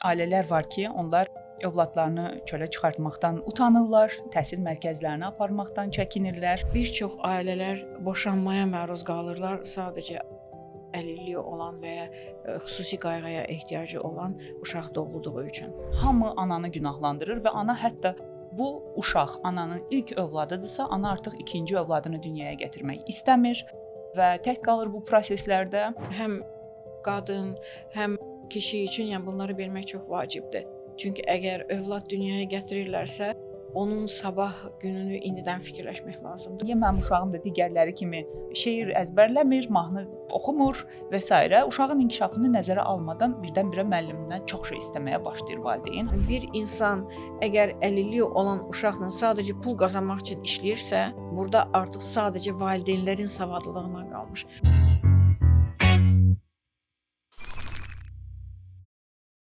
ailələr var ki, onlar övladlarını çölə çıxartmaqdan utanırlar, təhsil mərkəzlərinə aparmaqdan çəkinirlər. Bir çox ailələr boşanmaya məruz qalırlar sadəcə əlilliyi olan və ya xüsusi qayğıya ehtiyacı olan uşaq doğulduğu üçün. Hamı ananı günahlandırır və ana hətta bu uşaq ananın ilk övladıdırsa, ana artıq ikinci övladını dünyaya gətirmək istəmir və tək qalır bu proseslərdə. Həm qadın, həm kişi üçün yəni bunları bilmək çox vacibdir. Çünki əgər övlad dünyaya gətirirlərsə, onun sabah gününü indidən fikirləşmək lazımdır. Niyə mənim uşağım da digərləri kimi şeir əzbərləmir, mahnı oxumur və s. Uşağın inkişafını nəzərə almadan birdən-birə müəllimindən çox şey istəməyə başlayır valideyn. Bir insan əgər əlilliyi olan uşaqla sadəcə pul qazanmaq üçün işləyirsə, burada artıq sadəcə valideynlərin savadlılığına qalmış.